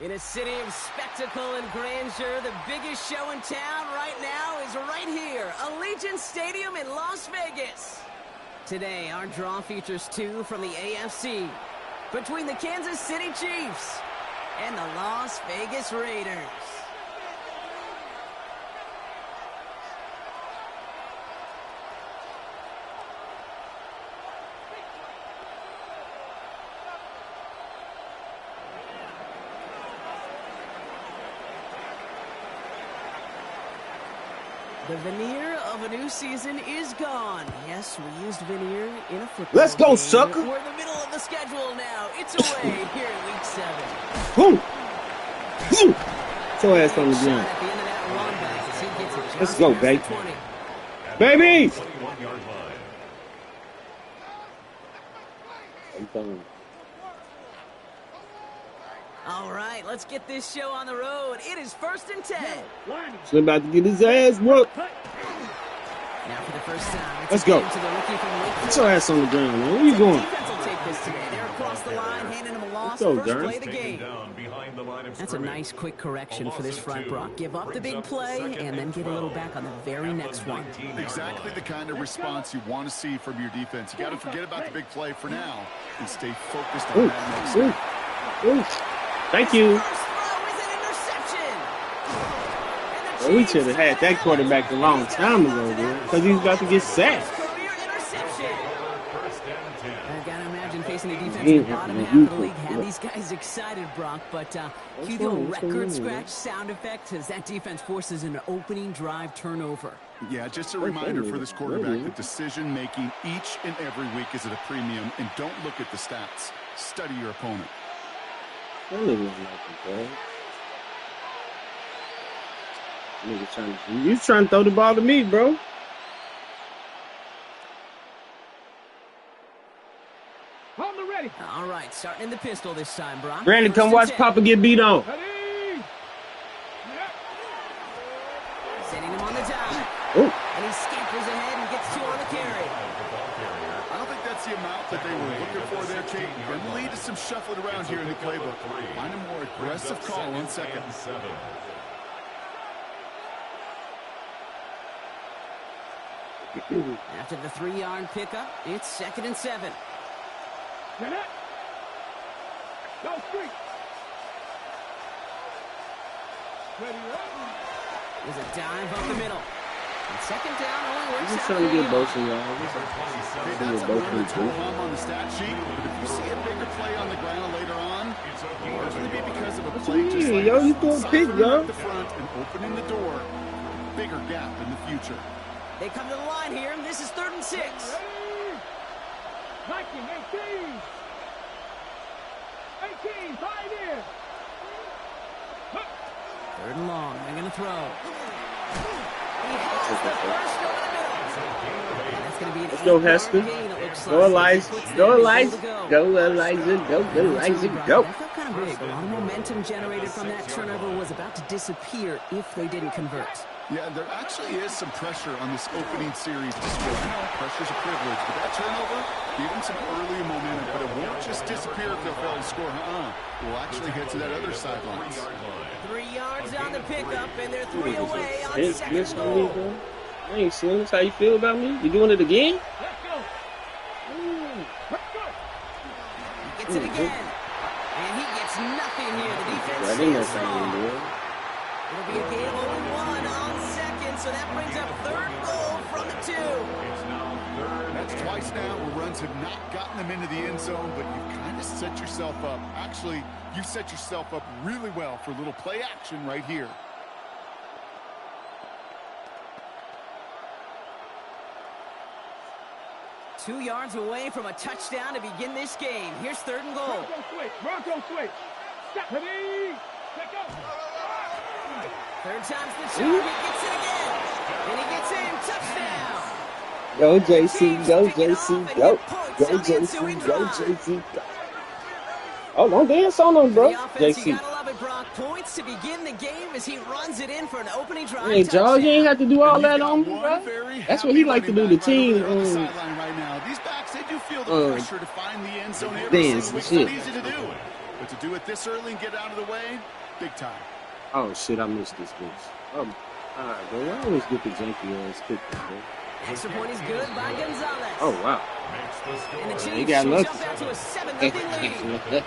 In a city of spectacle and grandeur, the biggest show in town right now is right here, Allegiant Stadium in Las Vegas. Today, our draw features two from the AFC, between the Kansas City Chiefs and the Las Vegas Raiders. The veneer of a new season is gone. Yes, we used veneer in a football Let's go, game. sucker. We're in the middle of the schedule now. It's away here in Week 7. Boom. Boom. Show ass on the ground. Let's go, baby. Baby! I'm telling you. All right, let's get this show on the road. It is 1st and 10. Slim about to get his ass whooped. Now for the first time, let's go. Get your ass on the ground, man. Where you going? Defense will take this today. They're across the line, handing him a loss. Let's go, First Darn. play of the game. That's a nice quick correction for this front, Brock. Give up the big play and then get a little back on the very next one. Exactly the kind of response you want to see from your defense. You got to forget about the big play for now and stay focused on that next step. Thank you. Well, we should have had that quarterback a long time ago, dude, because he's about to get sacked. I've got to imagine facing a defense in the bottom half of the league had these guys excited, Brock, but cue the record scratch sound effect as that defense forces an opening drive turnover. Yeah, just a reminder for this quarterback that decision-making each and every week is at a premium, and don't look at the stats. Study your opponent. That nigga was like that. You trying to throw the ball to me, bro. On the ready. All right, starting in the pistol this time, Brock. Brandon, come watch Papa get beat on. Sending him on the dive. Oh. And he scampers ahead and gets 2 on the carry. I don't think that's the amount that they were looking for there, Kate. Going to lead to some shuffling around here in the playbook. Find a more aggressive call on second. After the 3-yard pickup, it's 2nd and 7. Go street. There's a dive up the middle. And 2nd down only works Just out. trying to get Bosa, y'all. That's a really cool hum on the stat sheet, but if you see a bigger play on the ground later on, it's going to be because of a play just like yo, you throw a pick, yo. the front and opening the door. Bigger gap in the future. They come to the line here, and this is 3rd and 6. 19, 18. 18, 5 in. 3rd and long. They're going to throw. Let's go, Hester. Go, Elijah. Go, Elijah. Go, Elijah. Go, Elijah. Go. That felt kind of big. A lot of momentum generated from that turnover was about to disappear if they didn't convert. Yeah, there actually is some pressure on this opening series to score. You know, pressure's a privilege, but that turnover gave them some early momentum, but it won't just disappear if they'll fail to score. We'll actually head to that other sideline. 3 yards on the pickup, and they're 3 away on 2nd goal. Hey, Slim, how you feel about me? You doing it again? Let's go. He gets it again, and he gets nothing here. The defense stands strong. It'll be a game only 1 on 2nd, so that brings up 3rd goal from the 2. That's twice now where runs have not gotten them into the end zone, but you've kind of set yourself up. Actually, you set yourself up really well for a little play action right here. Two yards away from a touchdown to begin this game. Here's 3rd and goal. Bronco switch. Step. Ready. Pick up. 3rd time's the charm. He gets it again. And he gets in. Touchdown. Go, JC. Go, JC. Go. Go, JC. Go, JC. Go. Oh, don't dance on him, bro. JC. You gotta love it, Brock. Points to begin the game as he runs it in for an opening drive. Hey, George, you ain't have to do all that on me, bro. That's what he like to do. The team. These backs, they do feel the pressure to find the end zone every dance single week. shit. It's not easy to do. But to do it this early and get out of the way, big time. Oh shit, I missed this bitch. Oh, alright, bro. I always get the janky ass kick, bro. Extra point is good by Gonzalez. Oh wow. And the He Chiefs got will lucky. jump out to a 7-0 lead.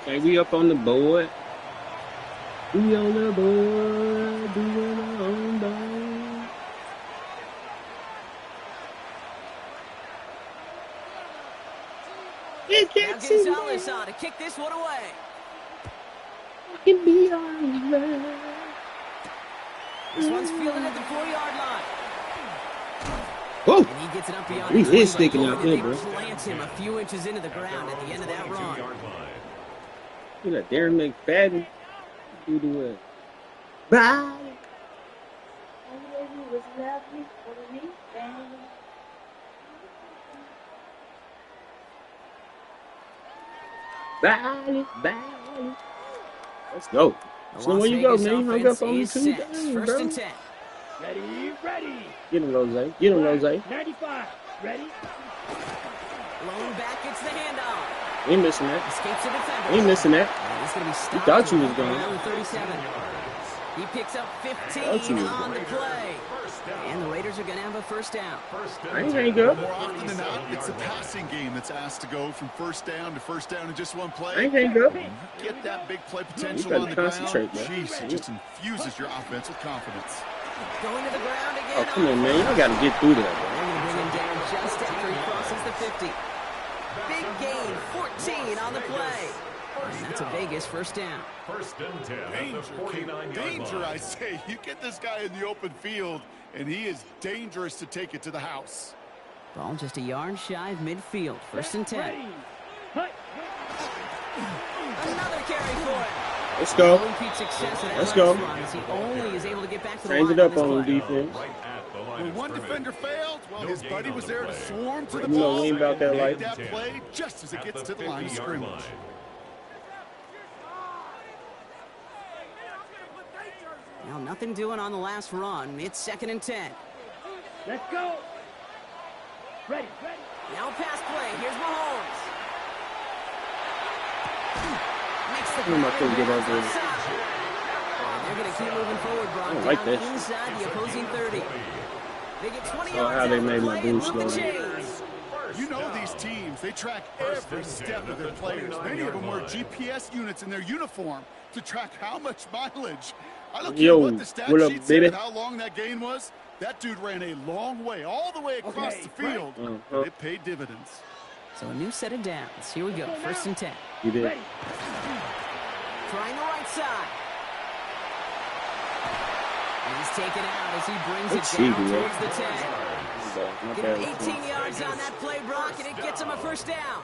Okay, we up on the board. We on the board, doing our own thing. Now Gonzalez on to kick this one away. It can be alright. This one's fielded at the 4-yard line. Whoa! And he gets it up beyond He the 20, is sticking but out there, they bro. plant him a few inches into the ground at the end of that run. Look at Darren McFadden. Do the what? Bye. Bye. Let's go. So where you go, man? You hung up on me too, dang, First bro. and 10. Ready. Get him, Rose. Get him, Rose. 95. Ready. Lone back gets the handoff. Ain't missing that. Escapes the defender. Ain't missing that. And he's going to be stopped. thought you was at going. around 37. He picks up 15 Thought you was on the going. play. And the Raiders are going to have a first down. I ain't hang up. More often than not, it's the passing game that's asked to go from first down in just one I play. ain't hang up. Get that big play You potential better on the ground. concentrate, man. Jeez, it just infuses your offense with confidence. Going to the ground again. Oh, come on, man. Y'all got to get through that, They're going to bring him down just after he crosses the 50. Big gain, 14 on the play. And that's a Vegas first down. First and 10 at the 49-yard Danger, line. I say. You get this guy in the open field, and he is dangerous to take it to the house. Ball just a yard shy of midfield. First and 10. Ready. Hut. Another carry for him. Let's go. Repeat success of that Let's go. last run as he only is able to get back to the Change line it up this on play. defense. Right at the line When of one scrimmage. defender failed, well, his gain buddy on was the there to play. swarm to the You know, ball. we ain't about that Make life. that play just as it At gets the to the line of 50-yard scrimmage. line. Now nothing doing on the last run. It's second and 10. Let's go. Ready. Now pass play. Here's Mahomes. Makes the I'm not gonna get grab out there. left side. And they're going to keep moving forward, Brock. I don't like down that. inside the opposing 30. They get 20 Oh, yards how out they of the made my play and dude move the slow. chains. You know these teams, they track every step of their players. Many of them wear GPS units in their uniform to track how much mileage. I don't care Yo, what the stat what up, sheet said baby? and how long that gain was. That dude ran a long way, all the way across the field. Uh-huh. It paid dividends. So a new set of downs. Here we go. First and 10. You did. Ready. Trying the right side. And he's taken out as he brings That's it down cheating, towards yeah. the 10. My Get bad. him 18 yards on that play, Brock, and it gets him a first down.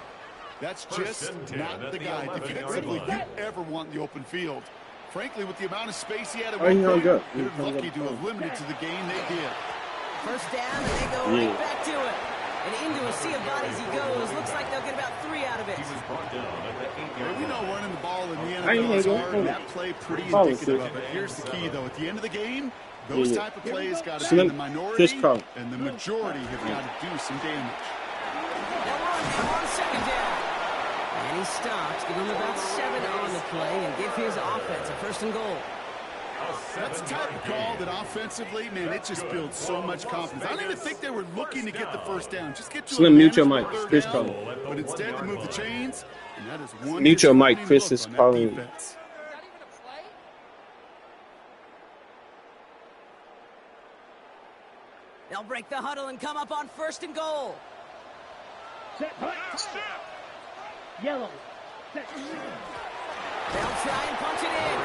That's First just and 10 not at the the guy 11-yard defensively line. you ever want in the open field. Frankly, with the amount of space he had at Oh, he one hung point, up. He they're hung lucky up. to have limited to the gain they did. First down, and they go Yeah. right back to it. And into a sea of bodies he goes. Looks like they'll get about 3 out of it. He was brought down at the 8-yard We know line. running the ball in the I ain't NFL is gonna hard, go. and that play pretty Follow indicative suit. of it. Here's the key, though. At the end of the game, those Yeah. type of plays got to be Slim, in the minority, just call. and the majority have got to do some damage. They'll run him on second down. And he stops, give him about 7 on the play, and give his offense a first and goal. That's a type of call that offensively, man, it just builds so much confidence. I don't even think they were looking to get the first down. Just get to Slim, a mute your manageable mic. third Chris down, calling. But instead, they move the chains, and that is one Mute your mic. disappointing Chris look is on that calling. defense. They'll break the huddle and come up on first and goal. Set. Hut. Yellow. Set. They'll try and punch it in.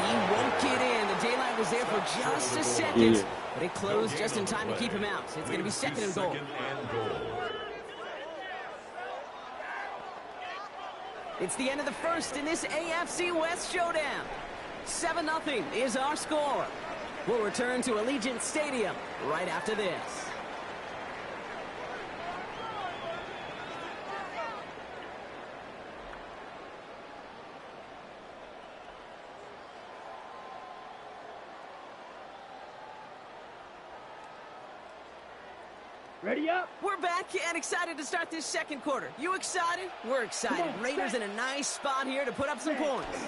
He won't get in. The daylight was there for just a second, Yeah. but it closed just in time to keep him out. It's going to be second and goal. It's the end of the first in this AFC West showdown. 7-0 is our score. We'll return to Allegiant Stadium right after this. Ready up. We're back and excited to start this second quarter. You excited? We're excited. Raiders in a nice spot here to put up some points.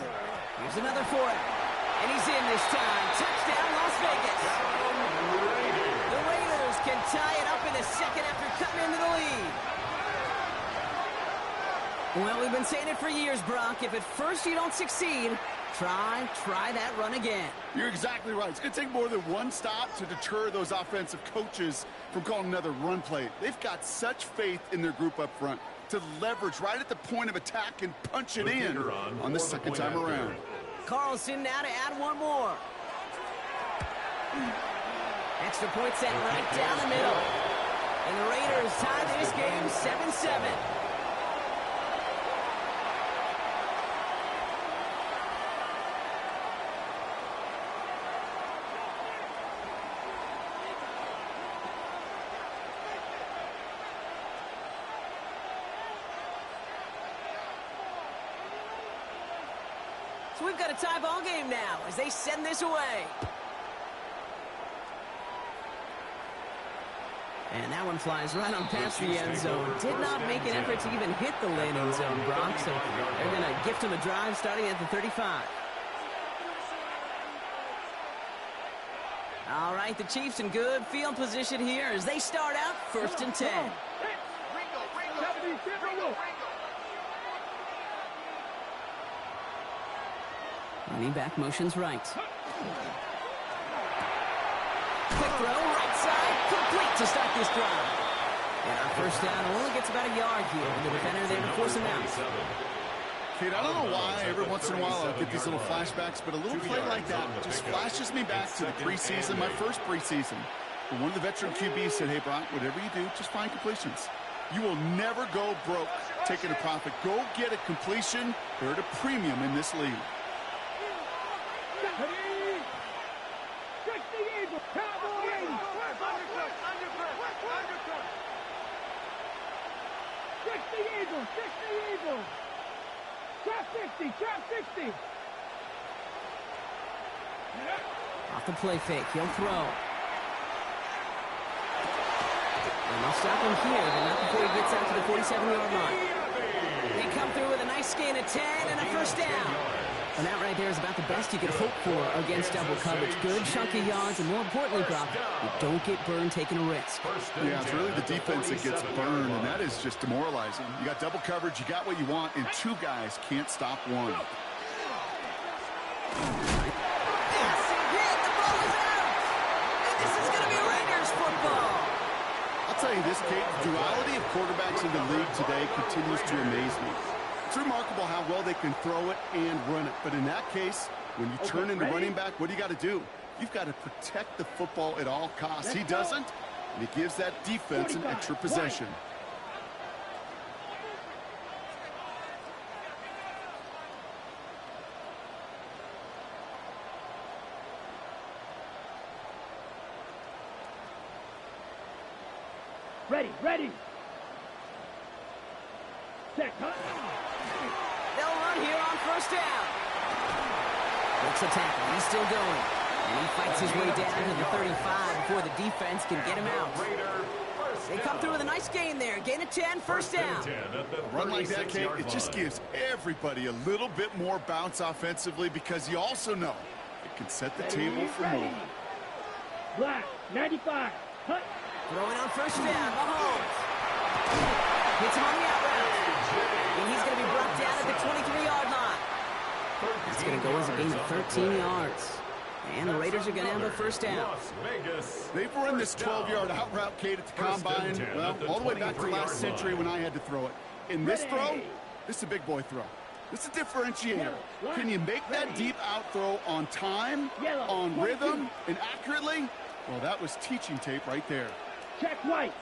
Here's another for him. And he's in this time. Touchdown, Las Vegas. The Raiders can tie it up in the second after cutting into the lead. Well, we've been saying it for years, Brock. If at first you don't succeed, try that run again. You're exactly right. It's going to take more than one stop to deter those offensive coaches from calling another run play. They've got such faith in their group up front to leverage right at the point of attack and punch it in on the second time around. Carlson now to add one more. Extra point set right down the middle. And the Raiders tie this game 7-7. So we've got a tie ball game now as they send this away. And that one flies right on past the end zone. Did not make an effort to even hit the landing zone, Brock. So they're going to gift him a drive starting at the 35. All right, the Chiefs in good field position here as they start out 1st and 10. Running back motions right. Quick throw, right side, complete to start this drive. And our first down only gets about a yard here. The defender there to force him out. Kate, I don't know why every once in a while I get these little flashbacks, but a little play like that just flashes me back to the preseason, my first preseason. But one of the veteran QBs said, hey, Brock, whatever you do, just find completions. You will never go broke taking a profit. Go get a completion. They're at a premium in this league. Trap 60. Off the play fake, he'll throw. And they'll stop him here, but not before he gets out to the 47-yard line. They come through with a nice gain of 10 and a first down. And that right there is about the best you could hope for against double coverage. Good chunky yards, and more importantly, Brock, you don't get burned taking a risk. Yeah, it's really the defense that gets burned, and that is just demoralizing. You got double coverage, you got what you want, and two guys can't stop one. I'll tell you this, Kate, the duality of quarterbacks in the league today continues to amaze me. It's remarkable how well they can throw it and run it. But in that case, when you turn into running back, what do you got to do? You've got to protect the football at all costs. He doesn't, and he gives that defense an extra possession. Ready. Check, huh? They'll run here on first down. Looks a tackle. He's still going. And he fights his way down to the 35 before the defense can get him out. They come through with a nice gain there. Gain of 10, first down. A run like that, Kate, it just gives everybody a little bit more bounce offensively because you also know it can set the table for more. Black, 95. Hut. Throwing on first down, Mahomes. Hits him on the out route. And he's going to be brought down at the 23-yard line. It's going to go as a gain of 13 yards. And the Raiders are going to have a first down. They've run this 12-yard out route, Kate, at the combine, well, all the way back to last century when I had to throw it. In this throw, this is a big boy throw. This is a differentiator. Can you make that deep out throw on time, on rhythm, and accurately? Well, that was teaching tape right there. Check white.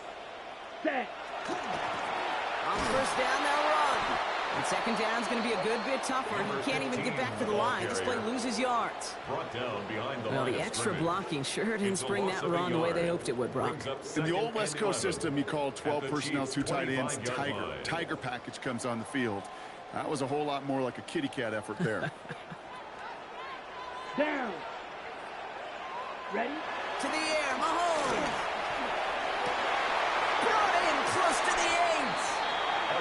Set. On first down, they'll run. And second down's going to be a good bit tougher. He can't even get back to the line. This play loses yards. Well, the extra blocking sure didn't spring that run the way they hoped it would, Brock. In the old West Coast system, you called 12 personnel, 2 tight ends, Tiger. Tiger package comes on the field. That was a whole lot more like a kitty cat effort there. Down. Ready? To the air, Mahomes. to the 8.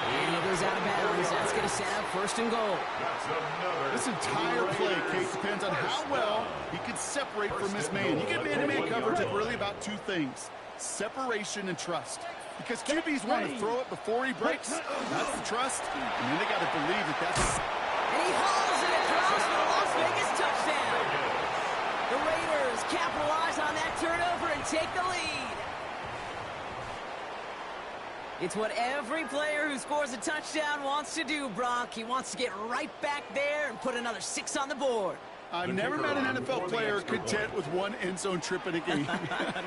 And he goes out of bounds. That's going to set up first and goal. This entire play, Kate, depends on how well he can separate from his man. You get man-to-man coverage at really about two things: separation and trust. Because QBs want to throw it before he breaks. That's the trust. And then they got to believe that that's... And he hauls it across for the Las Vegas touchdown. The Raiders capitalize on that turnover and take the lead. It's what every player who scores a touchdown wants to do, Brock. He wants to get right back there and put another 6 on the board. I've never met an NFL player content with one end zone trip in a game.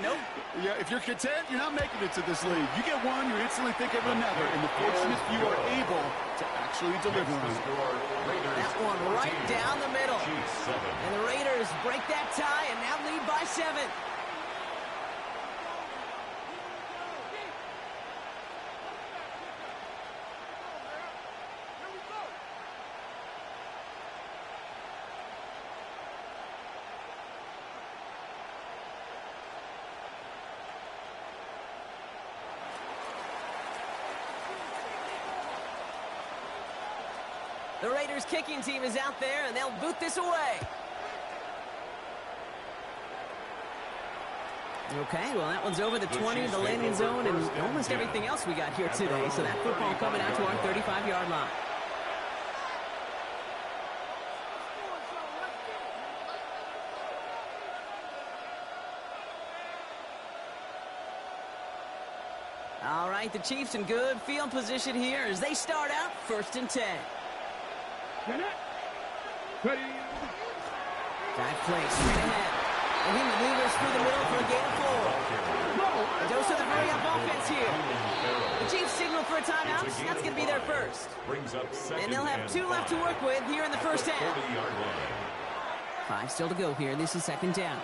Nope. Yeah, if you're content, you're not making it to this league. You get one, you instantly think of another, and the fortunate few are able to actually deliver on it. That one right down the middle. And the Raiders break that tie and now lead by 7. The Raiders kicking team is out there, and they'll boot this away. Okay, well, that one's over the 20, the landing zone, and almost everything else we got here today. So that football coming out to our 35-yard line. All right, the Chiefs in good field position here as they start out 1st and 10. Ready. 5 plays straight ahead. And he maneuvers through the middle for a gain of 4. A dose of the hurry-up offense here. The Chiefs signal for a timeout. That's going to be their first. And they'll have 2 left to work with here in the first half. 5 still to go here. This is 2nd down.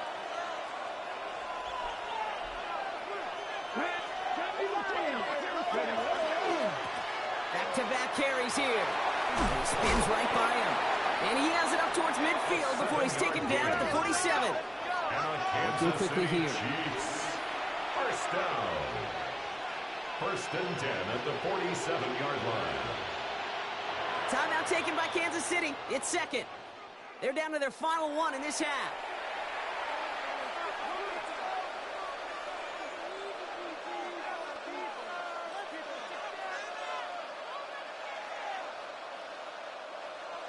Back-to-back carries here. He spins right by him. And he has it up towards midfield before he's taken down at the 47. Working quickly here. First down. 1st and 10 at the 47-yard line. Timeout taken by Kansas City. It's 2nd. They're down to their final 1 in this half.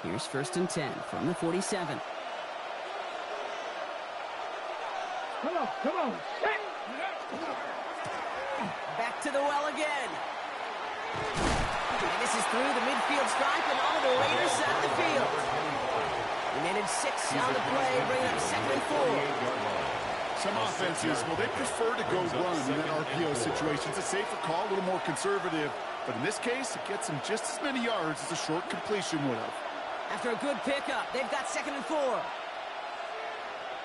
Here's 1st and 10 from the 47. Come on. Back to the well again. And this is through the midfield stripe and onto the Raiders side of the field. We managed 6 on the play, bringing up 2nd and 4. Some offenses, well, they prefer to go run in that RPO situation. It's a safer call, a little more conservative. But in this case, it gets them just as many yards as a short completion would have. After a good pickup, they've got 2nd and 4.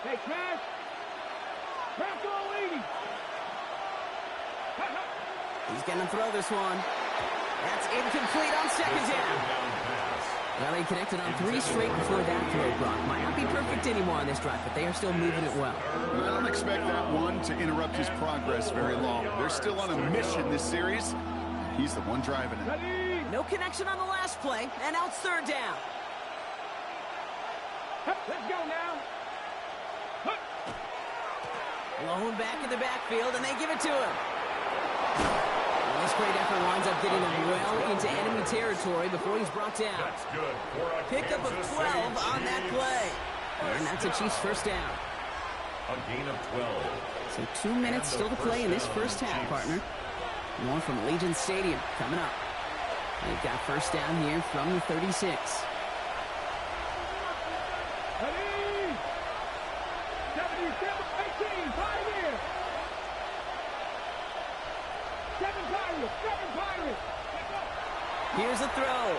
Hey, Crash. Crash all 80. He's going to throw this one. That's incomplete on 2nd down. Well, they connected on 3 straight before that throw, Brock. Might not be perfect anymore on this drive, but they are still moving it well. I don't expect that one to interrupt his progress very long. They're still on a mission this series. He's the one driving it. Ready. No connection on the last play, and now it's 3rd down. Let's go now. Blown back in the backfield, and they give it to him. Well, this great effort winds up getting him well into enemy territory before he's brought down. That's good for a Pickup of 12 on that play. And that's a Chiefs 1st down. A gain of 12. So 2 minutes still to play in this first half, partner. More from Allegiant Stadium coming up. They've got 1st down here from the 36. Ready. 77, 18, 5 here. 7 Pirates. Here's a throw.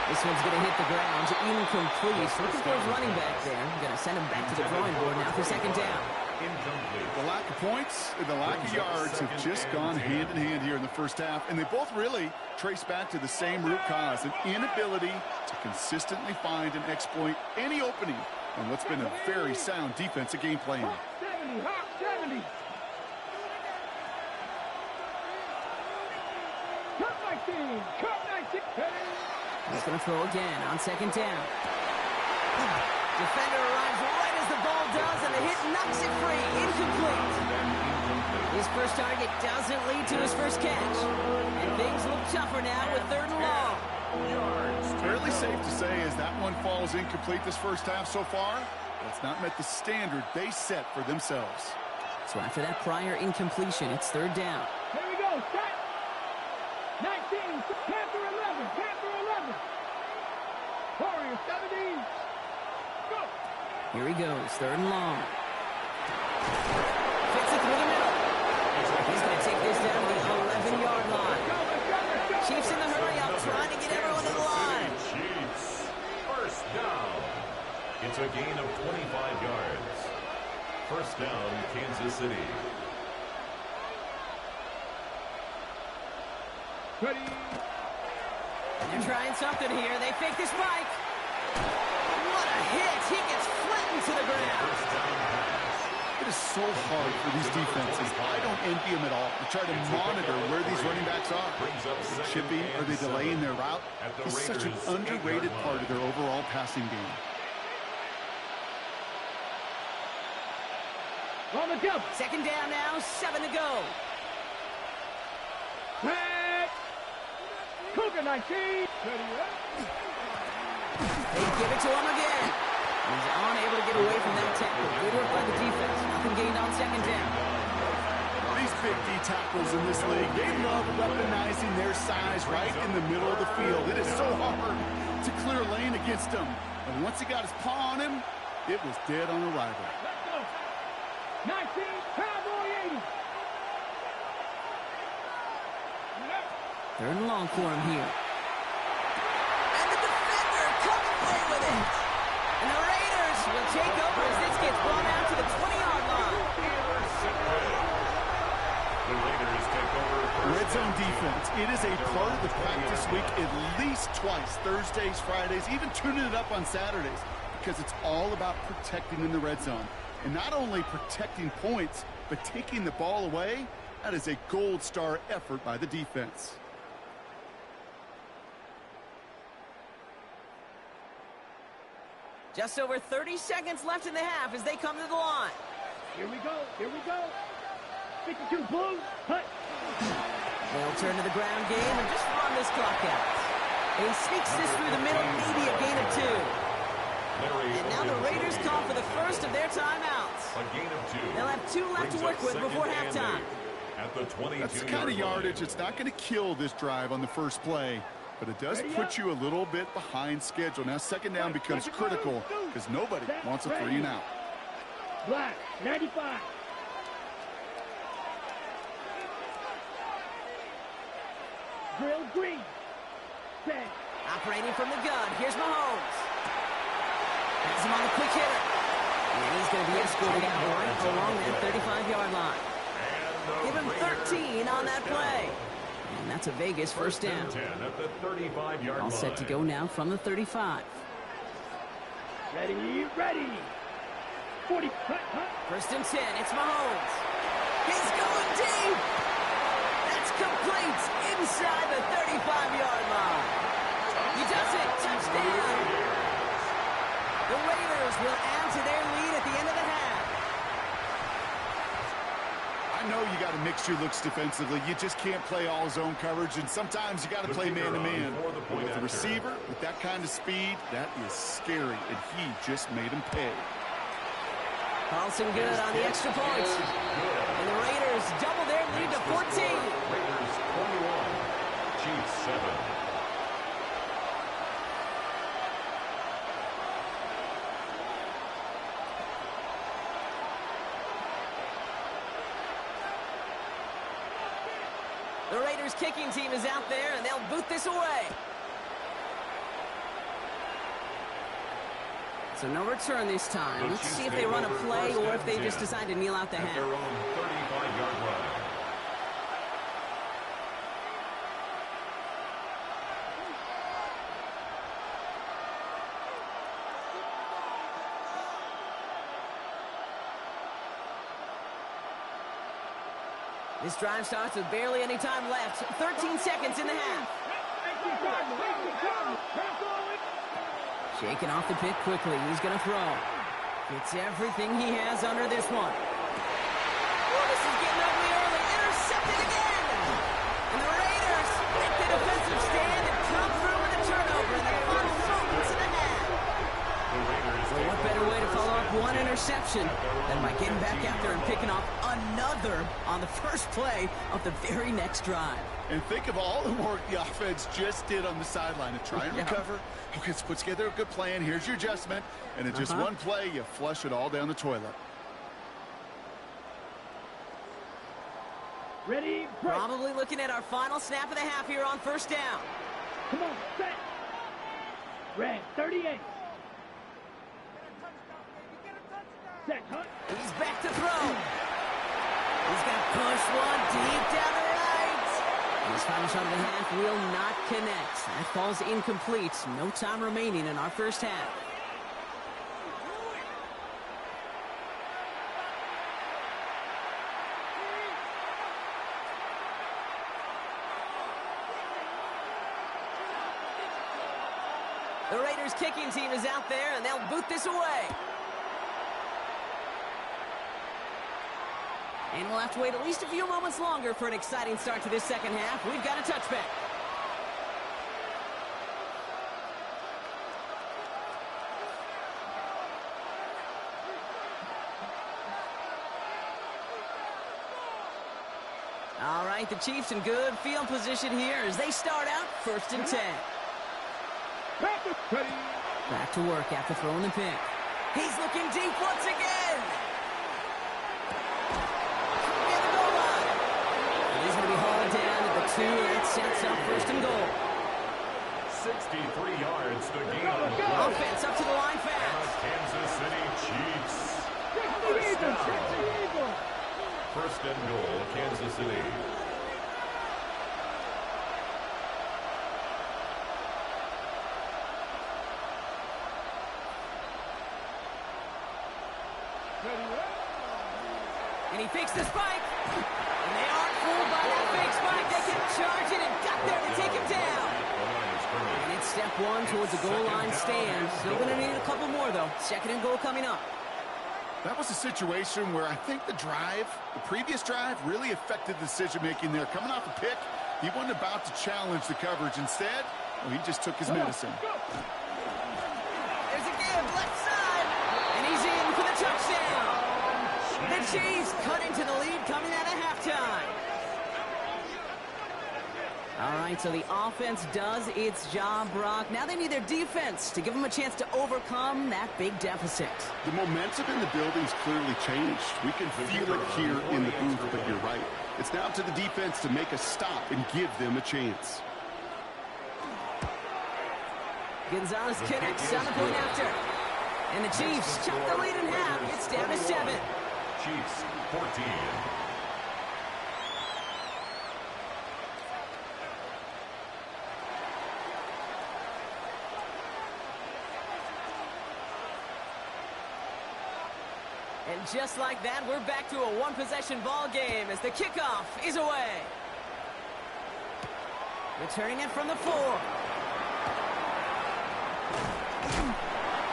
This one's going to hit the ground. Incomplete. Looking for his running back there. Going to send him back to the drawing board now for 2nd down. Incomplete. The lack of points and the lack of yards have just gone hand in hand here in the first half, and they both really trace back to the same root cause, an inability to consistently find and exploit any opening on what's been a very sound defensive game plan. Hawk 70, Hawk 70. He's going to throw again on second down. Defender arrives right as the ball does, and the hit knocks it free. Incomplete. His first target doesn't lead to his first catch. And things look tougher now with 3rd and long. It's fairly safe to say as that one falls incomplete this first half so far, it's not met the standard they set for themselves. So after that prior incompletion, it's 3rd down. Here we go. Set. 19. Panther 11. Panther 11. Warrior 17. Go. Here he goes. 3rd and long. Fits it through the middle. He's going to take this down to the 11-yard line. Chiefs in the hurry up, trying to get everyone to the line. Chiefs. First down. It's a gain of 25 yards. First down, Kansas City. Ready. They're trying something here. They fake this spike. What a hit. He gets flattened to the ground. First down pass. It is so hard for these defenses. I don't envy them at all. To try to monitor where these running backs are. Chipping, are they delaying their route? It's such an underrated part of their overall passing game. On the jump. Second down now, 7 to go. Set. Cougar 19. Ready up. They give it to him again. He's unable to get away from that tackle. Good work by the defense. Nothing gained on second down. These big D tackles in this league, they love weaponizing their size right in the middle of the field. It is so hard to clear lane against him. And once he got his paw on him, it was dead on arrival. Let's go. 19. Cowboy 80. 3rd and long for him here. And the defender comes away with it. And the Raiders will take over as this gets brought out to the 20-yard line. The Raiders take over. Red zone defense. It is a part of the practice week at least twice. Thursdays, Fridays, even tuning it up on Saturdays. Because it's all about protecting in the red zone. And not only protecting points, but taking the ball away. That is a gold star effort by the defense. Just over 30 seconds left in the half as they come to the line. Here we go. Here we go. 52 blue. Hut. They'll turn to the ground game and just run this clock out. He sneaks this through the middle, maybe a gain of 2. And now the Raiders call for the first of their timeouts. A gain of 2. They'll have 2 left to work with before halftime. At the 22. That's the kind of yardage. It's not going to kill this drive on the first play, but it does put you a little bit behind schedule. Now second down becomes critical because nobody wants a 3 and out. Black 95. Drill green. Set. Operating from the gun, here's Mahomes. Has him on the quick hitter. And he's going to be escorted out right along that 35-yard line. Give him 13 on that play. And that's a Vegas first down. 10 at the 35-yard line. All set to go now from the 35. Ready, ready. 40. Hut, hut. First and 10, it's Mahomes. He's going deep. That's complete inside the 35-yard line. He does it. Touchdown. The Raiders will add to their lead at the end of the half. I know you got to mix your looks defensively. You just can't play all zone coverage, and sometimes you got to play man-to-man. But with a receiver with that kind of speed, that is scary, and he just made him pay. Paulson good on the extra point. And the Raiders double their lead to 14. Raiders 21, Chiefs 7. The Raiders kicking team is out there, and they'll boot this away. So no return this time. Let's see if they run a play or if they just decide to kneel out the At half. their own 35-yard line. This drive starts with barely any time left. 13 seconds in the half. Shaking off the pick quickly. He's going to throw. Gets everything he has under this one. Oh, this is getting ugly early. Intercepted again. And the Raiders make the defensive stand and come through with a turnover in the final moments of the half. Well, what better way to follow up one interception than by getting back out there and picking off another on the first play of the very next drive. And think of all the work the offense just did on the sideline to try and recover. Okay, let's put together a good plan. Here's your adjustment. And in just one play, you flush it all down the toilet. Ready, break. Probably looking at our final snap of the half here on first down. Come on, set. Red 38. Set, Hunt. He's back to throw. He's going to push one deep down the right. And his final shot of the half will not connect. That falls incomplete. No time remaining in our first half. The Raiders kicking team is out there, and they'll boot this away. And we'll have to wait at least a few moments longer for an exciting start to this second half. We've got a touchback. All right, the Chiefs in good field position here as they start out 1st and 10. Back to work after throwing the pick. He's looking deep once again. Near the goal line. And he's going to be hauled down at the 2. That sets up 1st and goal. 63 yards to gain. Offense up to the line fast. Kansas City Chiefs. First and goal, Kansas City. And he fakes the spike. And they aren't fooled by that fake spike. They kept charging and got there to take him down. And it's step 1 towards the goal line stand. Still going to need a couple more, though. 2nd and goal coming up. That was a situation where I think the previous drive, really affected the decision-making there. Coming off a pick, he wasn't about to challenge the coverage. Instead, well, he just took his medicine. There's a give, left side. And he's in for the touchdown. The Chiefs cut into the lead coming out of halftime. All right, so the offense does its job, Brock. Now they need their defense to give them a chance to overcome that big deficit. The momentum in the building's clearly changed. We can feel it here in the booth, but you're right. It's now to the defense to make a stop and give them a chance. Gonzalez connects on the point after. And the Chiefs chop the lead in half. It's down to 7. Chiefs 14. And just like that, we're back to a one-possession ball game as the kickoff is away. Returning it from the 4.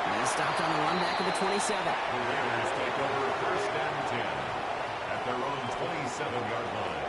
And stopped on the run back of the 27. The Raiders take over 1st and 10 at their own 27-yard line.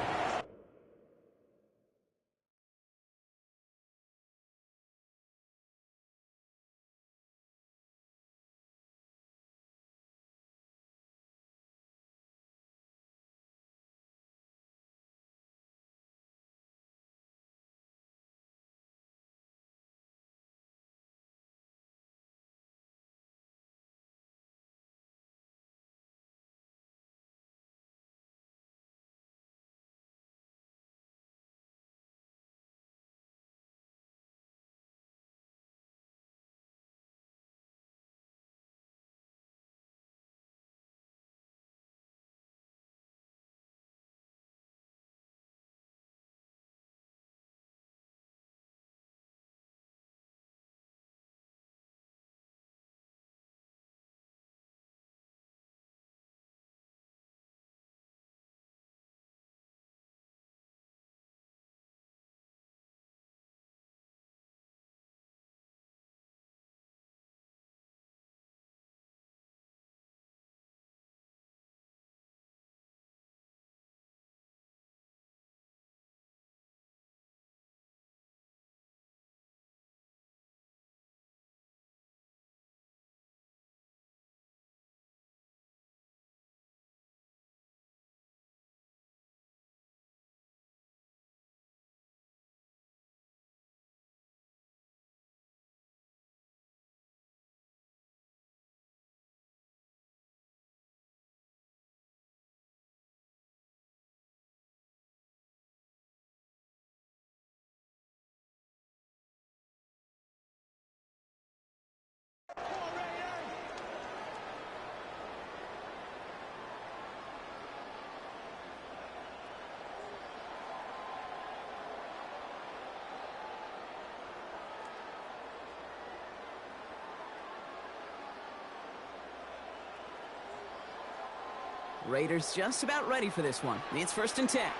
Raiders just about ready for this one. It's 1st and 10.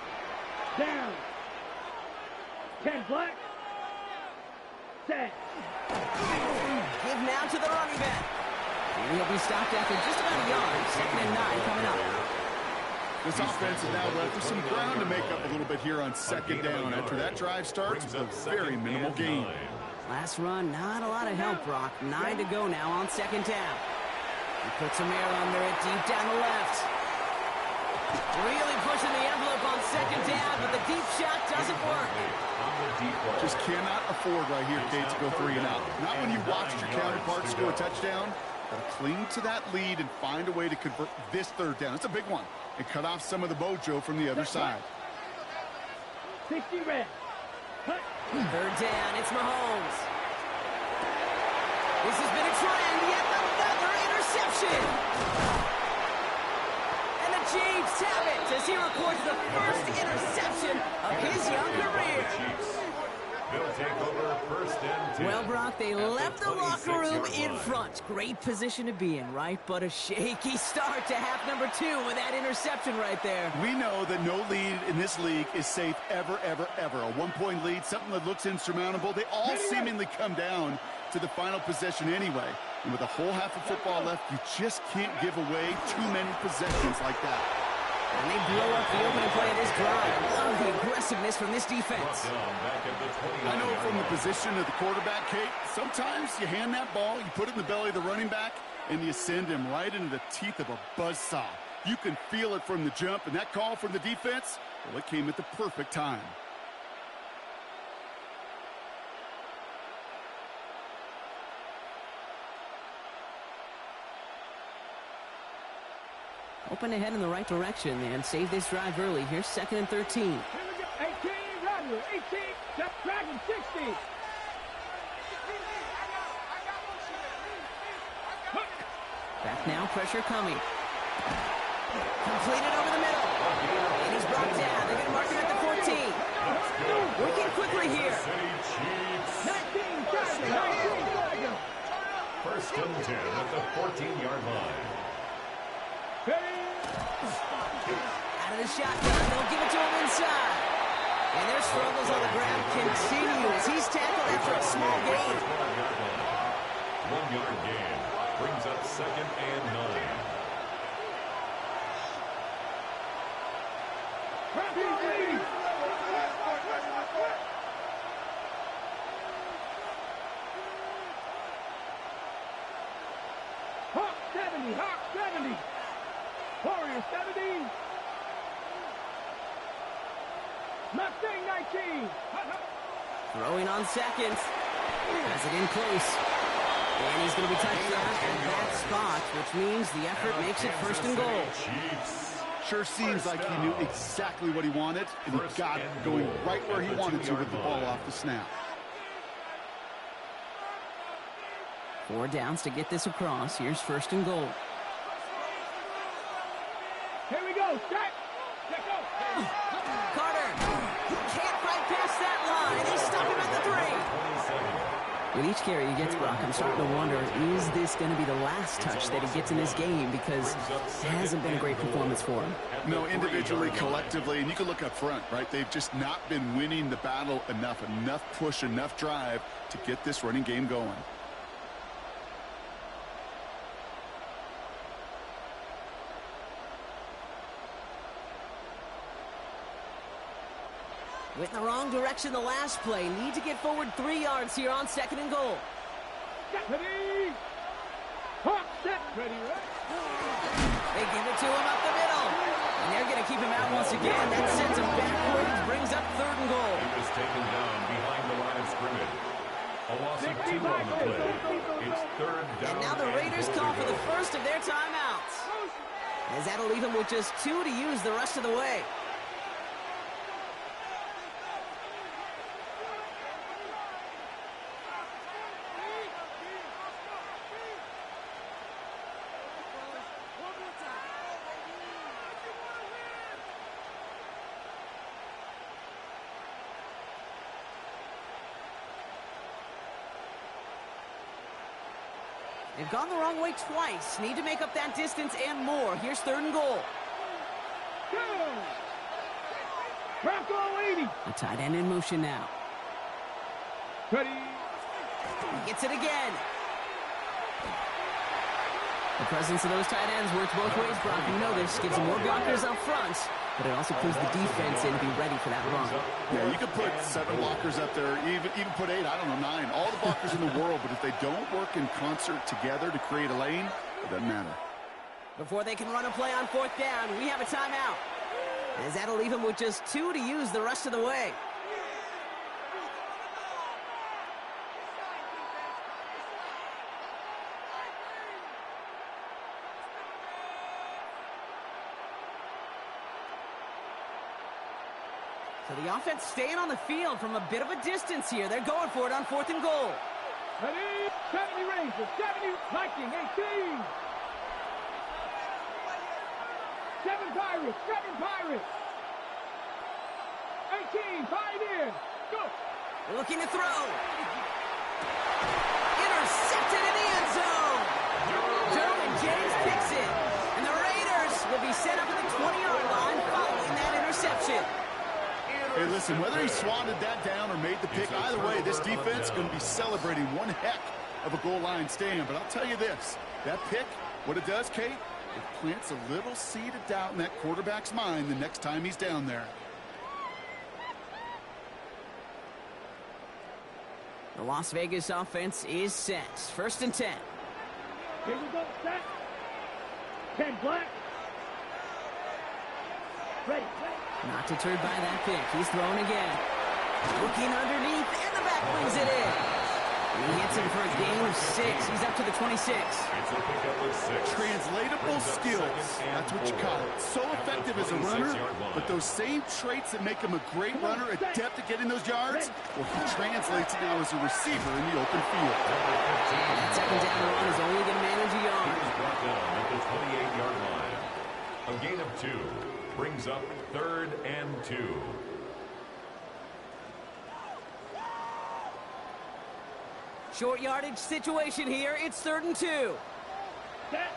Down. 10 black. Set. Give now to the running back. And he'll be stopped after just about a yard. 2nd and 9 coming up. This offense is now left with some ground to make up a little bit here on 2nd down. After that drive starts, with a very minimal gain. Last run, not a lot of help, Brock. 9 to go now on 2nd down. He puts some air under it deep down the left. Really pushing the envelope on 2nd down, but the deep shot doesn't work. Just cannot afford right here, Kate, to go 3 and out. Not when you watched your counterpart score a touchdown. Got to cling to that lead and find a way to convert this 3rd down. It's a big one. And cut off some of the mojo from the other side. 60 red. 3rd down, it's Mahomes. This has been a trend, yet another interception. And the Chiefs have it as he records the first interception of his young career. They'll take over 1st and 10. Well, Brock, they left the locker room in front. Great position to be in, right? But a shaky start to half number 2 with that interception right there. We know that no lead in this league is safe ever, ever, ever. A 1-point lead, something that looks insurmountable. They all seemingly come down to the final possession anyway. And with a whole half of football left, you just can't give away too many possessions like that. And they blow up the opening play of this drive. Love the aggressiveness from this defense. I know from the position of the quarterback, Kate, sometimes you hand that ball, you put it in the belly of the running back, and you send him right into the teeth of a buzzsaw. You can feel it from the jump, and that call from the defense, well, it came at the perfect time. Open ahead in the right direction and save this drive early. Here's 2nd and 13. Here we go. 18, Rattler. 18, Jeff Dragon, 60. Back now, pressure coming. Completed over the middle. And he's brought down. They're going to mark him at the 14. Working quickly here. 19, Dragon. 1st and 10 at the 14-yard line. Out of the shotgun, they'll give it to him inside. And their struggles on the ground continue as he's tackled after a small gain. 1-yard gain brings up 2nd and 9. Hawk 70, Hawk 70. Warrior 70. Mustang 19. Throwing on 2nd. Has it in close. And he's going to be touched down at that spot, which means the effort makes it 1st and goal. Sure seems like he knew exactly what he wanted, and he got it going right where he wanted to with the ball off the snap. 4 downs to get this across. Here's 1st and goal. Here we go. Strike. Let's go. Carter can't fight past that line. They stop him at the 3. With each carry he gets, Brock, I'm starting to wonder, is this going to be the last touch that he gets in this game? Because it hasn't been a great performance for him. No, individually, collectively, and you can look up front, right? They've just not been winning the battle enough push, enough drive to get this running game going. Went in the wrong direction the last play. Need to get forward 3 yards here on 2nd and goal. Ready. Hawk set. Ready, right? They give it to him up the middle. And they're going to keep him out once again. That sends him backwards, brings up 3rd and goal. He was taken down behind the line of scrimmage. A loss of 2 on the play. It's 3rd down. And now the Raiders call for the first of their timeouts. As that'll leave them with just 2 to use the rest of the way. They've gone the wrong way twice. Need to make up that distance and more. Here's 3rd and goal. Bronco 80. A tight end in motion now. Ready. He gets it again. The presence of those tight ends works both ways, Brock. You know this. Gives them more blockers up front, but it also pulls the defense in to be ready for that run. Yeah, you can put 7 blockers up there, even put 8, I don't know, 9. All the blockers in the world, but if they don't work in concert together to create a lane, it doesn't matter. Before they can run a play on 4th down, we have a timeout. As that'll leave them with just 2 to use the rest of the way. So the offense staying on the field from a bit of a distance here. They're going for it on 4th and goal. Ready. 70 Rangers. 70 Viking 18. 7 Pirates. 7 Pirates. 18. 5 in. Go. Looking to throw. Intercepted in the end zone. Jerome James picks it. And the Raiders will be set up at the 20-yard line following that interception. Hey, listen, whether he swatted that down or made the pick, either way, this defense is going to be celebrating one heck of a goal line stand. But I'll tell you this, that pick, what it does, Kate, it plants a little seed of doubt in that quarterback's mind the next time he's down there. The Las Vegas offense is set. 1st and 10. Here we go. Set. 10 black. Ready. Not deterred by that pick. He's thrown again. Looking underneath, and the back brings it in. He hits him for a gain of 6. He's up to the 26. It's a pickup of 6. Translatable skills. That's what you call it. So effective as a runner, but those same traits that make him a great runner, adept at getting those yards, well, he translates it now as a receiver in the open field. That 2nd down run is only going to manage a yard. He's brought down at the 28-yard line. A gain of 2 brings up 3rd and 2. Short yardage situation here. It's 3rd and 2. Set.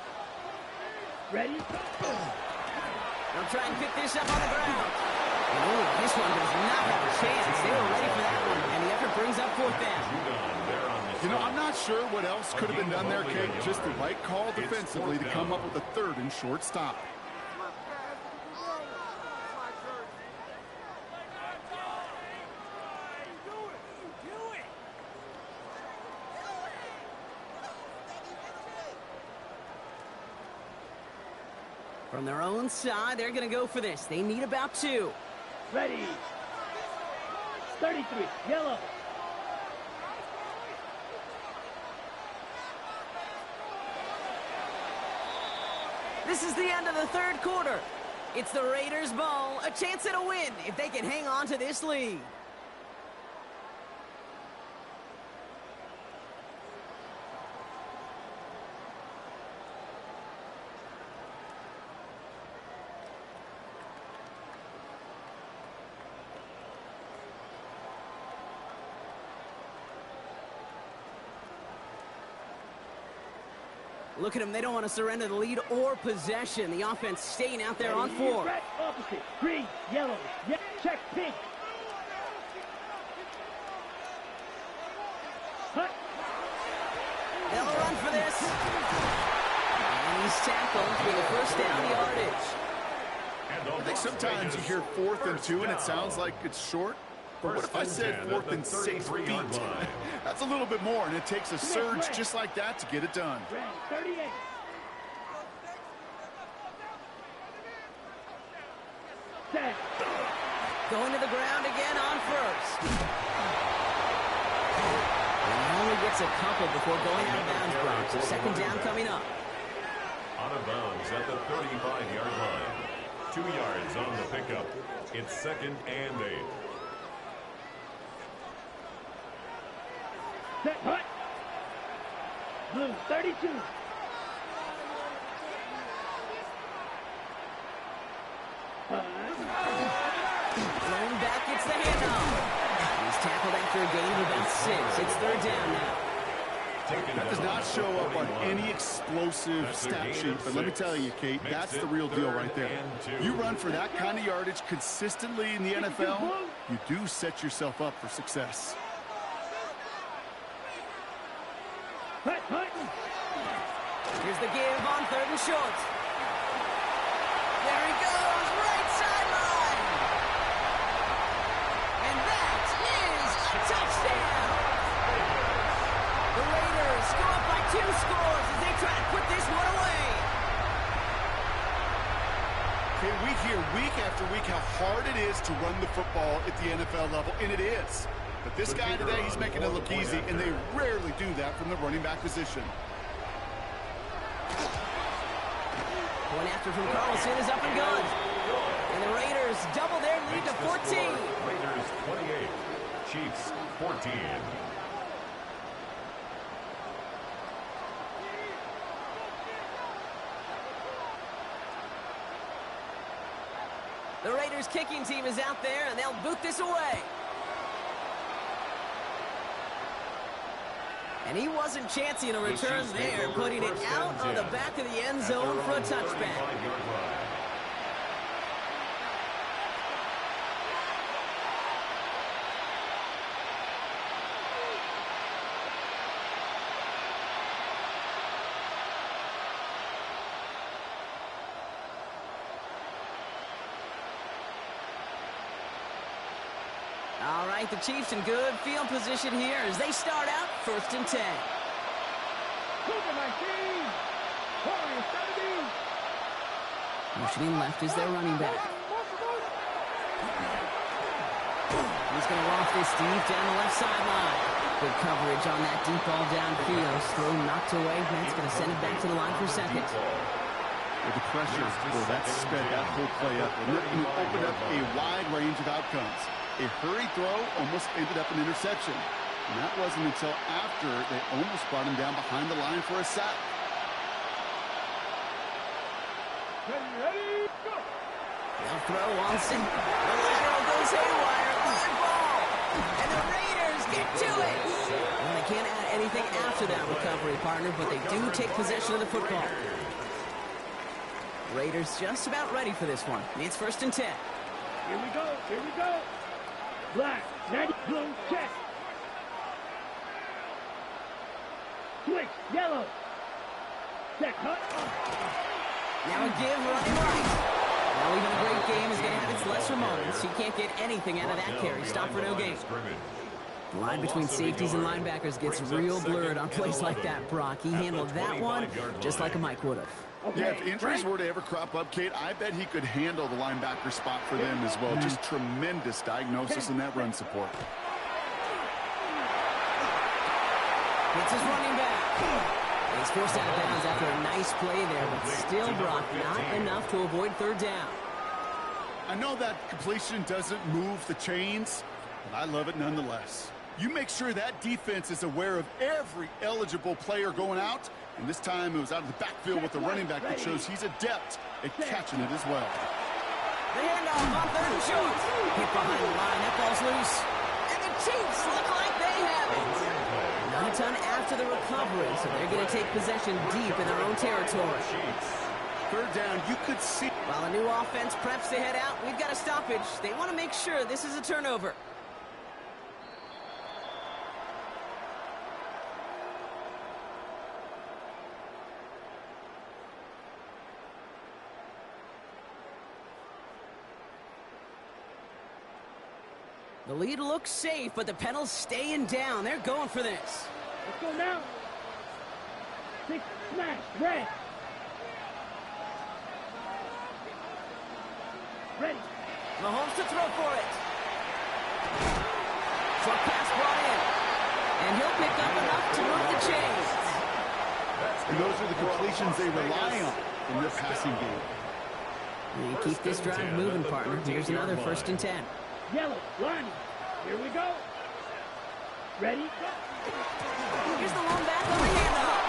Ready. They'll try and pick this up on the ground. Oh, this one does not have a chance. They were ready for that one, and the effort brings up 4th down. You know, I'm not sure what else could have been done there, Kate. Just the right call defensively to come up with a 3rd and short stop. From their own side, they're going to go for this. They need about 2. Ready. 33. Yellow. This is the end of the 3rd quarter. It's the Raiders' ball, a chance at a win if they can hang on to this lead. Look at them. They don't want to surrender the lead or possession. The offense staying out there on 4. Red opposite. Green, yellow, check, pink. Hut. They'll run for this. And he's tackled for the 1st down yardage. I think sometimes you hear 4th and 2 and it sounds like it's short. But what if I said 4th and 6 feet? That's a little bit more, and it takes a surge just like that to get it done. 38. Set. Going to the ground again on 1st. And he only gets a couple before going out of bounds, Brock. So 2nd down coming up. Out of bounds at the 35-yard line. 2 yards on the pickup. It's 2nd and 8. Set. Hut. Blue, 32. Thrown back, gets the handoff. He's tackled after a gain of about 6. It's 3rd down now. That does not show up on any explosive stat sheet, but let me tell you, Kate, that's the real deal right there. You run for that kind of yardage consistently in the NFL, you do set yourself up for success. Here's the give on 3rd and short. There he goes, right sideline. And that is a touchdown. The Raiders go up by 2 scores as they try to put this one away. Okay, we hear week after week how hard it is to run the football at the NFL level, and it is. But this guy today, he's making it look easy, and they rarely do that from the running back position. Point after from Carlson is up and good. And the Raiders double their lead to 14. Raiders 28, Chiefs 14. The Raiders kicking team is out there, and they'll boot this away. And he wasn't chancing a return there, putting it out on the back of the end zone for a touchback. All right, the Chiefs in good field position here as they start out 1st and 10. Motioning left is their running back. He's going to loft this deep down the left sideline. Good coverage on that deep ball downfield. Throw knocked away. That's going to send it back to the line for 2nd. With the pressure, well, that sped that whole play up. And it opened up a wide range of outcomes. A hurry throw almost ended up an interception. And that wasn't until after they almost brought him down behind the line for a sack. Ready, go! They'll throw Wilson. The lateral goes haywire. Live ball. And the Raiders get to it. Well, they can't add anything after that recovery, partner, but they do take possession of the football. Raiders just about ready for this one. It's 1st and 10. Here we go, here we go. Black, natty, blue, check. Switch, yellow. Set, hut. Now a give running right. Well, even a great game is going to have its lesser moments. He can't get anything out of that carry. Stop for no gain. The line between safeties and linebackers gets real blurred on plays like that, Brock. He handled that one just like a Mike would have. Yeah, if injuries were to ever crop up, Kate, I bet he could handle the linebacker spot for them as well. Just tremendous diagnosis in that run support. It's his running back. He's forced out of bounds after a nice play there, but still, Brock, not enough to avoid 3rd down. I know that completion doesn't move the chains, but I love it nonetheless. You make sure that defense is aware of every eligible player going out, and this time it was out of the backfield with the running back that shows he's adept at catching it as well. The handoff on 3rd and short. Hit behind the line, that ball's loose. And the Chiefs look like they have it. Not a ton after the recovery, so they're going to take possession deep in their own territory. 3rd down, you could see. While a new offense preps to head out, we've got a stoppage. They want to make sure this is a turnover. The lead looks safe, but the pedals staying down. They're going for this. Let's go now. 6, smash, red. Ready. Mahomes to throw for it. Short pass brought in. And he'll pick up enough to move the chains. And those are the completions they rely on in their passing game. You keep this drive moving, partner. Here's another 1st and 10. Yellow, lining. Here we go. Ready? Here's the long back on the handoff.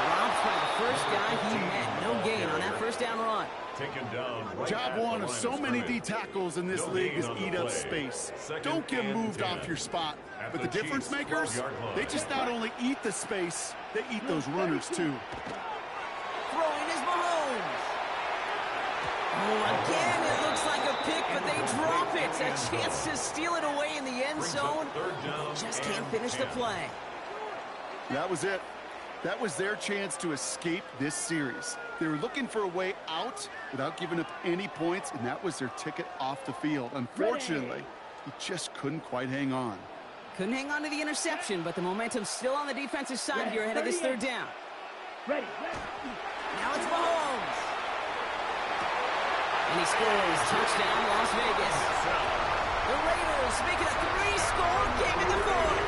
Dropped by the first guy he met. No gain on that 1st down run. Taken down right Job at one the of line so many D scrimmage. tackles in this No league gain is on the eat up play. space. Second Don't get and moved 10. off your spot. At But the the difference Chiefs' makers, 12-yard line. they just not only eat the space, they eat those runners too. Throwing is Mahomes. Oh, again, it looks like a pick, but they drop it. A chance to steal it away in the end zone. Just can't finish the play. That was it. That was their chance to escape this series. They were looking for a way out without giving up any points, and that was their ticket off the field. Unfortunately, he just couldn't quite hang on. Couldn't hang on to the interception, but the momentum's still on the defensive side here ahead of this third down. Ready. Now it's Mahomes. And he scores. Touchdown, Las Vegas. The Raiders make it a 3-score game in the fourth.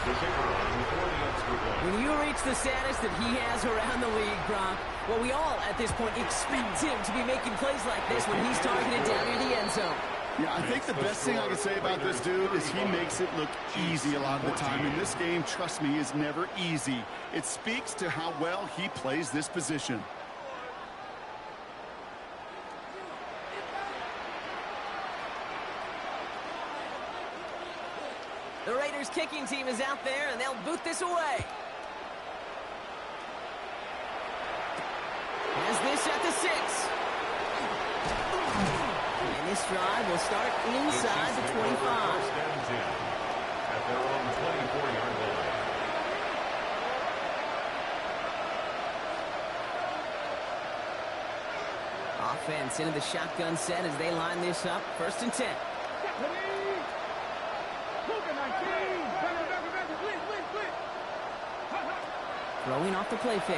The kicker on for the extra point. When you reach the status that he has around the league, Brock, well, we all at this point expect him to be making plays like this when he's targeted down near the end zone. Yeah, I think the best thing I can say about this dude is he makes it look easy a lot of the time. And this game, trust me, is never easy. It speaks to how well he plays this position. The Raiders kicking team is out there, and they'll boot this away. Has this at the 6. And this drive will start inside the 25. First and 10 at their own 24-yard line. Offense into the shotgun set as they line this up. First and 10. Throwing off the play fake.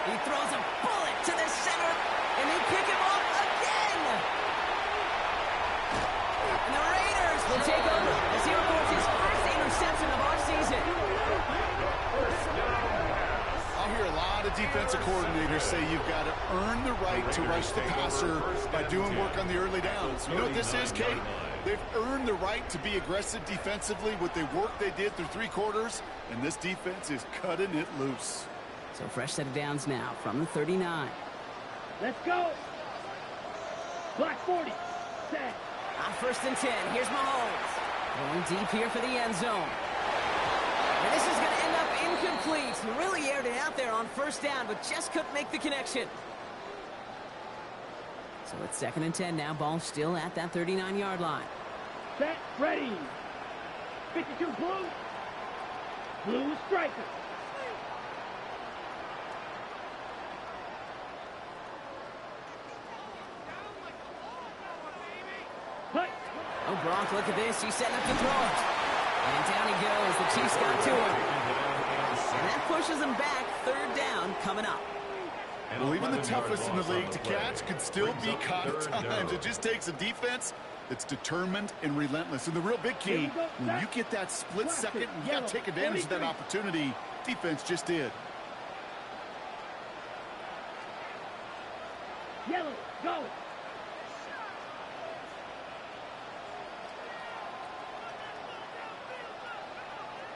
He throws a bullet to the center, and they pick him off again. And the Raiders will take over as he records his first interception of our season. I hear a lot of defensive coordinators say you've got to earn the right to rush the passer by doing work on the early downs. You know what this is, Kate? They've earned the right to be aggressive defensively with the work they did through 3 quarters, and this defense is cutting it loose. So fresh set of downs now from the 39. Let's go. Black 40. Set. On first and 10, here's Mahomes. Going deep here for the end zone. And this is going to end up incomplete. He really aired it out there on first down, but just couldn't make the connection. So it's second and 10 now. Ball still at that 39-yard line. Set. Ready. 52 blue. Blue striker. Hut. Oh, Brock, look at this. He's setting up to throw it. And down he goes. The Chiefs got to him. And that pushes them back. Third down coming up. Well, even the toughest in the league to catch could still be caught at times. It just takes a defense that's determined and relentless. And the real big key, when you get that split second, you got to take advantage of that opportunity. Defense just did. Yellow. Go.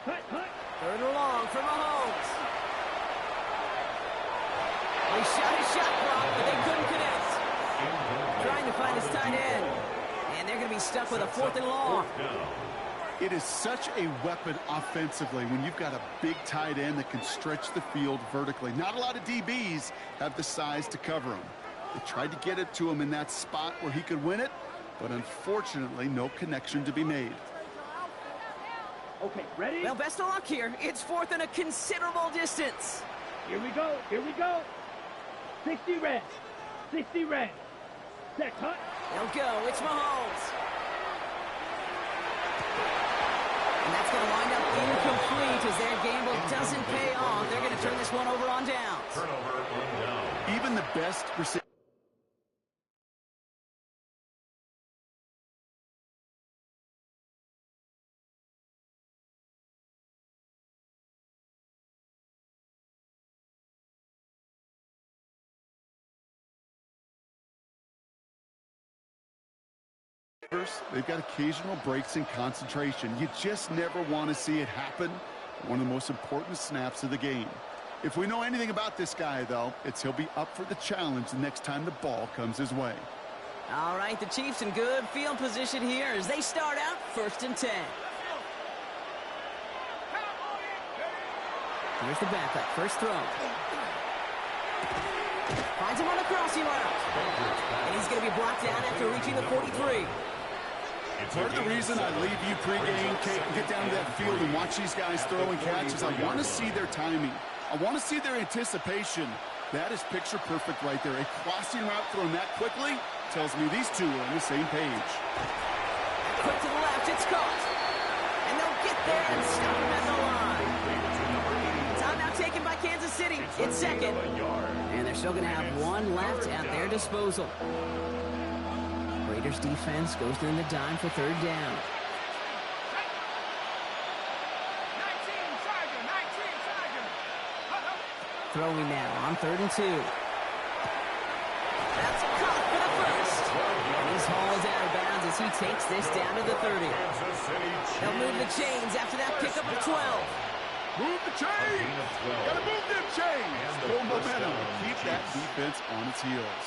Hut. Third and long for Mahomes. He shot his shot, Brock, but they couldn't connect. Trying to find his tight end. And they're going to be stuck with a 4th and long. It is such a weapon offensively when you've got a big tight end that can stretch the field vertically. Not a lot of DBs have the size to cover him. They tried to get it to him in that spot where he could win it, but unfortunately, no connection to be made. Okay, ready? Well, best of luck here. It's 4th and a considerable distance. Here we go. 60 red. 60 red. Set. Hut. They'll go. It's Mahomes. And that's going to wind up incomplete as their gamble doesn't pay off. They're going to turn this one over on downs. Turnover on down. Even the best receivers. They've got occasional breaks in concentration. You just never want to see it happen. One of the most important snaps of the game. If we know anything about this guy, though, it's he'll be up for the challenge the next time the ball comes his way. All right, the Chiefs in good field position here as they start out 1st and 10. Here's the backup. First throw. Finds him on the crossing route. And he's going to be brought down after reaching the 43. Part of the reason I leave you pregame, Kate, and get down to that field and watch these guys throw and catch is I want to see their timing. I want to see their anticipation. That is picture perfect right there. A crossing route thrown that quickly tells me these two are on the same page. Quick to the left, it's caught. And they'll get there and stop him at the line. Timeout taken by Kansas City. It's 2nd. And they're still going to have 1 left at their disposal. Raiders defense goes in the dime for 3rd down. Throwing now on 3rd and 2. That's caught for the first. And he's hauled out of bounds as he takes this down to the 30. They'll move the chains after that pickup of 12. Move the chains! Gotta move them chains! Full momentum. Keep that defense on its heels.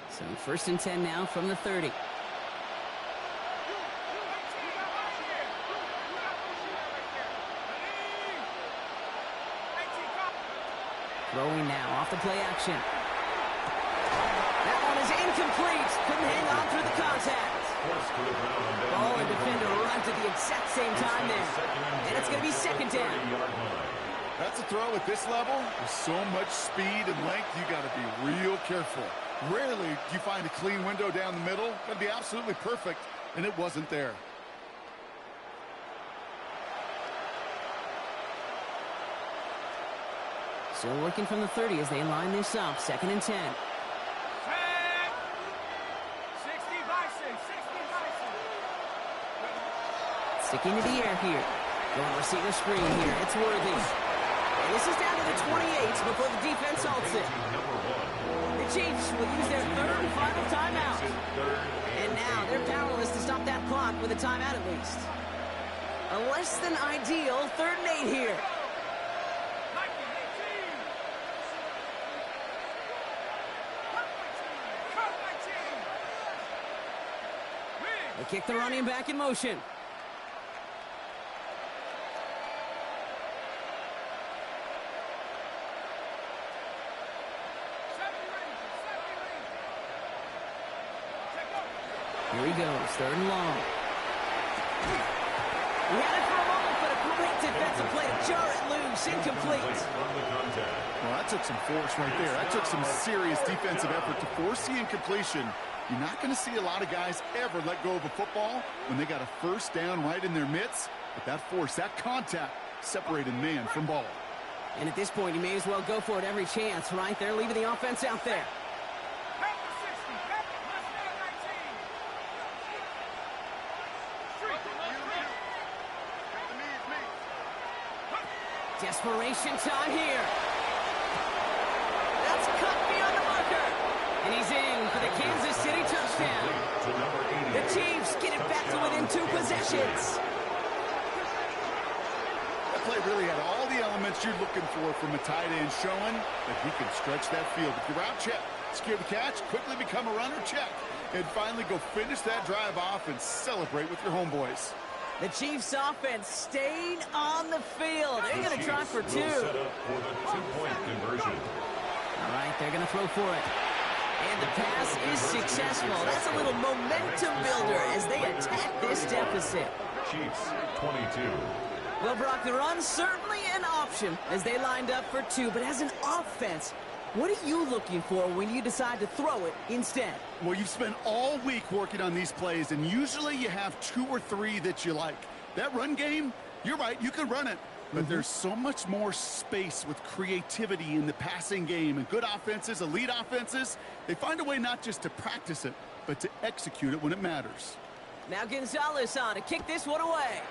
So 1st and 10 now from the 30. Throwing now off the play action. That one is incomplete. Couldn't hang on through the contact. Ball and defender runs at the exact same time there. And it's going to be 2nd down. That's a throw at this level. With so much speed and length, you got to be real careful. Rarely do you find a clean window down the middle. Got to be absolutely perfect, and it wasn't there. Still working from the 30 as they line this up. 2nd and 10. Sticking to the air here. Going receiver screen here. It's Worthy. And this is down to the 28 before the defense halts it. The Chiefs will use their 3rd and final timeout. And now they're powerless to stop that clock with a timeout at least. A less than ideal 3rd and 8 here. They kick the running back in motion. Here he goes, 3rd and long. He had it for a moment, but a great defensive play to jar it loose, incomplete. Well, that took some force right there. That took some serious defensive effort to force the incompletion. You're not going to see a lot of guys ever let go of a football when they got a 1st down right in their midst. But that force, that contact, separated man from ball. And at this point, you may as well go for it every chance, right? They're leaving the offense out there. Desperation time here. That's cut beyond the marker. And he's in for the Kansas City touchdown. The Chiefs get it back to within 2 possessions. That play really had all the elements you're looking for from a tight end, showing that he can stretch that field. If you're out, check. Secure the catch, quickly become a runner, check. And finally go finish that drive off and celebrate with your homeboys. The Chiefs offense staying on the field. They're going to try for 2. Set up for the 2-point conversion. All right, they're going to throw for it. And the pass is successful. That's a little momentum builder as they attack this deficit. Chiefs 22. Well, Brock, the run's certainly an option as they lined up for 2. But as an offense, what are you looking for when you decide to throw it instead? Well, you've spent all week working on these plays, and usually you have 2 or 3 that you like. That run game, you're right, you can run it. But there's so much more space with creativity in the passing game. And good offenses, elite offenses, they find a way not just to practice it, but to execute it when it matters. Now Gonzalez on to kick this one away.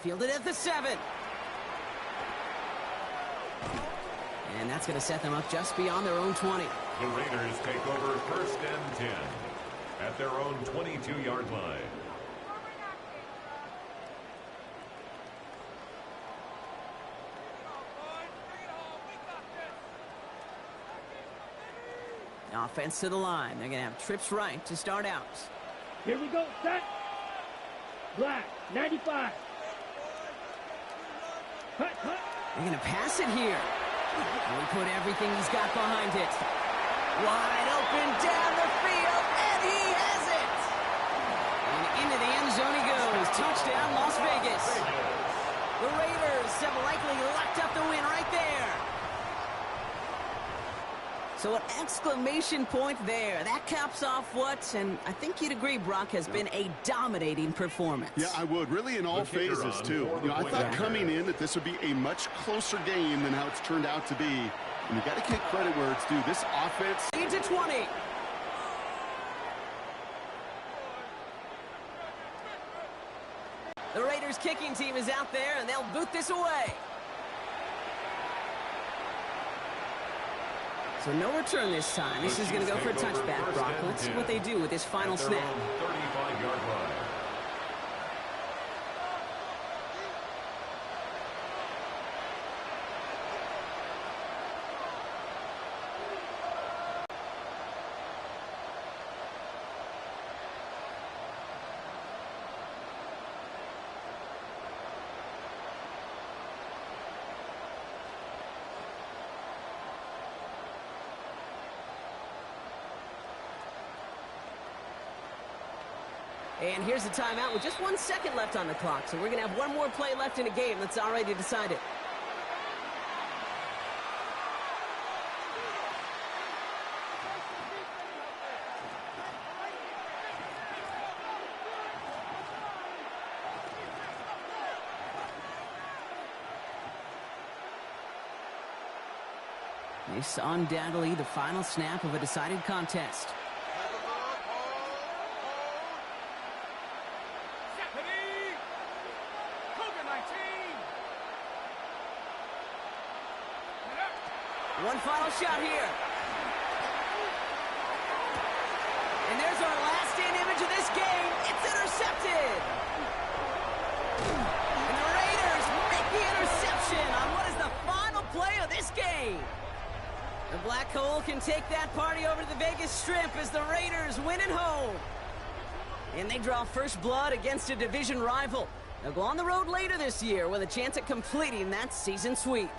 Fielded at the 7. And that's going to set them up just beyond their own 20. The Raiders take over 1st and 10. at their own 22-yard line. Offense to the line. They're going to have trips right to start out. Here we go, set. Black, 95. Cut. They're going to pass it here. And we put everything he's got behind it. Wide open down the field, and he has it! And into the end zone he goes. Touchdown, Las Vegas. The Raiders have likely locked up the win right there. So an exclamation point there. That caps off what, and I think you'd agree, Brock, has been a dominating performance. Yeah, I would. Really in all phases, too. I thought coming in that this would be a much closer game than how it's turned out to be. And you got to give credit where it's due. This offense... Lead to 20. The Raiders kicking team is out there, and they'll boot this away. So no return this time. This is going to go for a touchback, Brock. Let's see what they do with this final snap. 35-yard line. And here's the timeout with just 1 second left on the clock. So we're going to have one more play left in a game that's already decided. This undoubtedly the final snap of a decided contest. One final shot here. And there's our last stand image of this game. It's intercepted. And the Raiders make the interception on what is the final play of this game. The Black Hole can take that party over to the Vegas Strip as the Raiders win at home. And they draw first blood against a division rival. They'll go on the road later this year with a chance at completing that season sweep.